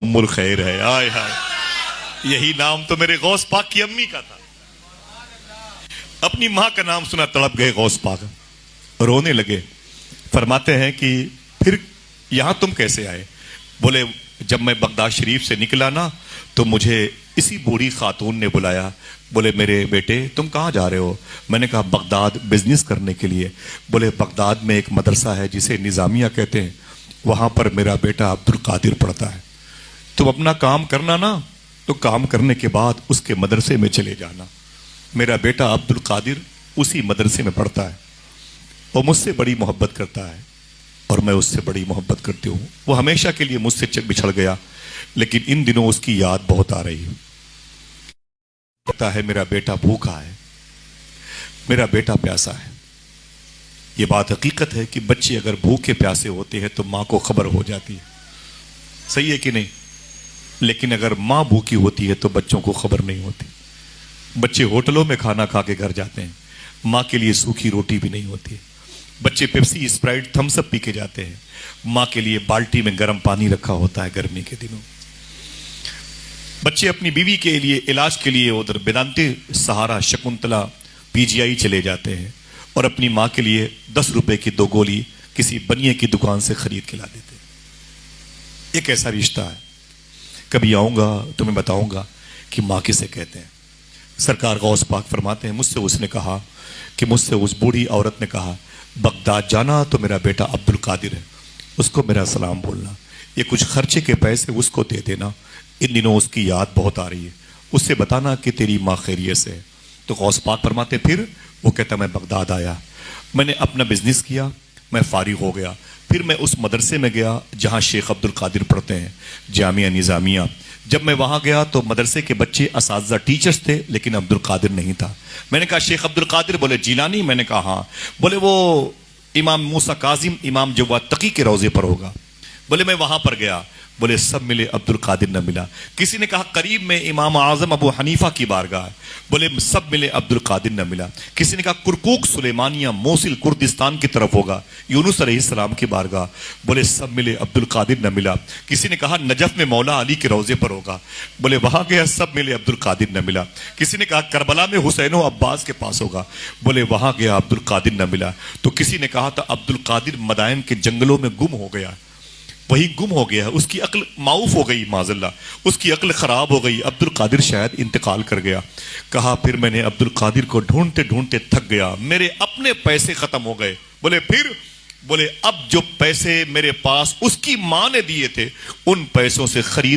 उम्मुल खैर है। आय हाय, यही नाम तो मेरे गौस पाक की अम्मी का था। अपनी मां का नाम सुना तड़प गए गौस पाक, रोने लगे। फरमाते हैं कि फिर यहां तुम कैसे आए? बोले जब मैं बगदाद शरीफ से निकला ना तो मुझे इसी बूढ़ी खातून ने बुलाया। बोले मेरे बेटे तुम कहाँ जा रहे हो? मैंने कहा बगदाद बिजनेस करने के लिए। बोले बगदाद में एक मदरसा है जिसे निज़ामिया कहते हैं, वहां पर मेरा बेटा अब्दुल कादिर पढ़ता है। तुम अपना काम करना ना, तो काम करने के बाद उसके मदरसे में चले जाना। मेरा बेटा अब्दुल कादिर उसी मदरसे में पढ़ता है। वो मुझसे बड़ी मोहब्बत करता है और मैं उससे बड़ी मोहब्बत करती हूँ। वो हमेशा के लिए मुझसे बिछड़ गया, लेकिन इन दिनों उसकी याद बहुत आ रही है। कहता है मेरा बेटा भूखा है, मेरा बेटा प्यासा है। ये बात हकीकत है कि बच्चे अगर भूखे प्यासे होते हैं तो माँ को खबर हो जाती है, सही है कि नहीं? लेकिन अगर माँ भूखी होती है तो बच्चों को खबर नहीं होती। बच्चे होटलों में खाना खा के घर जाते हैं, माँ के लिए सूखी रोटी भी नहीं होती। बच्चे पेप्सी स्प्राइट थम्स अप पी के जाते हैं, माँ के लिए बाल्टी में गर्म पानी रखा होता है गर्मी के दिनों। बच्चे अपनी बीवी के लिए इलाज के लिए उधर वेदांती सहारा शकुंतला पीजीआई चले जाते हैं और अपनी माँ के लिए 10 रुपए की 2 गोली किसी बनिए की दुकान से खरीद के ला देते हैं। ये कैसा रिश्ता है? कभी आऊंगा तो मैं बताऊंगा कि माँ किसे कहते हैं। सरकार गौस पाक फरमाते हैं, मुझसे उसने कहा कि मुझसे उस बूढ़ी औरत ने कहा बगदाद जाना तो मेरा बेटा अब्दुल कादिर है, उसको मेरा सलाम बोलना, ये कुछ खर्चे के पैसे उसको दे देना, इन दिनों उसकी याद बहुत आ रही है, उससे बताना कि तेरी माँ खैरियत से है। तो गौस पाक फरमाते फिर वो कहता मैं बगदाद आया, मैंने अपना बिजनेस किया, मैं फारिग हो गया, फिर मैं उस मदरसे में गया जहाँ शेख अब्दुल कादिर पढ़ते हैं, जामिया निज़ामिया। जब मैं वहाँ गया तो मदरसे के बच्चे असातिज़ा टीचर्स थे, लेकिन अब्दुल कादिर नहीं था। मैंने कहा शेख अब्दुल कादिर? बोले जीलानी। मैंने कहा हाँ। बोले वो इमाम मूसा काजिम इमाम जवाद तकी के रोज़े पर होगा। बोले मैं वहाँ पर गया। बोले सब मिले, अब्दुल कादिर न मिला। किसी ने कहा करीब में इमाम आज़म अबू हनीफा की बारगाह है। बोले सब मिले, अब्दुल कादिर न मिला। किसी ने कहा कुरकुक सुलेमानिया मोसिल कुर्दिस्तान की तरफ होगा, यूनुस अलैहिस्सलाम की बारगाह। बोले सब मिले, अब्दुल कादिर न मिला। किसी ने कहा नजफ में मौला अली के रोजे पर होगा। बोले वहां गया, सब मिले, अब्दुल कादिर न मिला। किसी ने कहा करबला में हुसैन अब्बास के पास होगा। बोले वहां गया, अब्दुल कादिर न मिला। तो किसी ने कहा था अब्दुल कादिर मदायन के जंगलों में गुम हो गया, वही गुम हो गया, उसकी अक्ल माऊफ हो गई, माज़ल्ला उसकी अक्ल खराब हो गई, अब्दुल कादिर शायद इंतकाल कर गया। कहा फिर मैंने अब्दुल कादिर को ढूंढते ढूंढते थक गया, मेरे अपने पैसे खत्म हो गए। बोले फिर? बोले अब जो पैसे मेरे पास उसकी मां ने दिए थे, उन पैसों से खरीद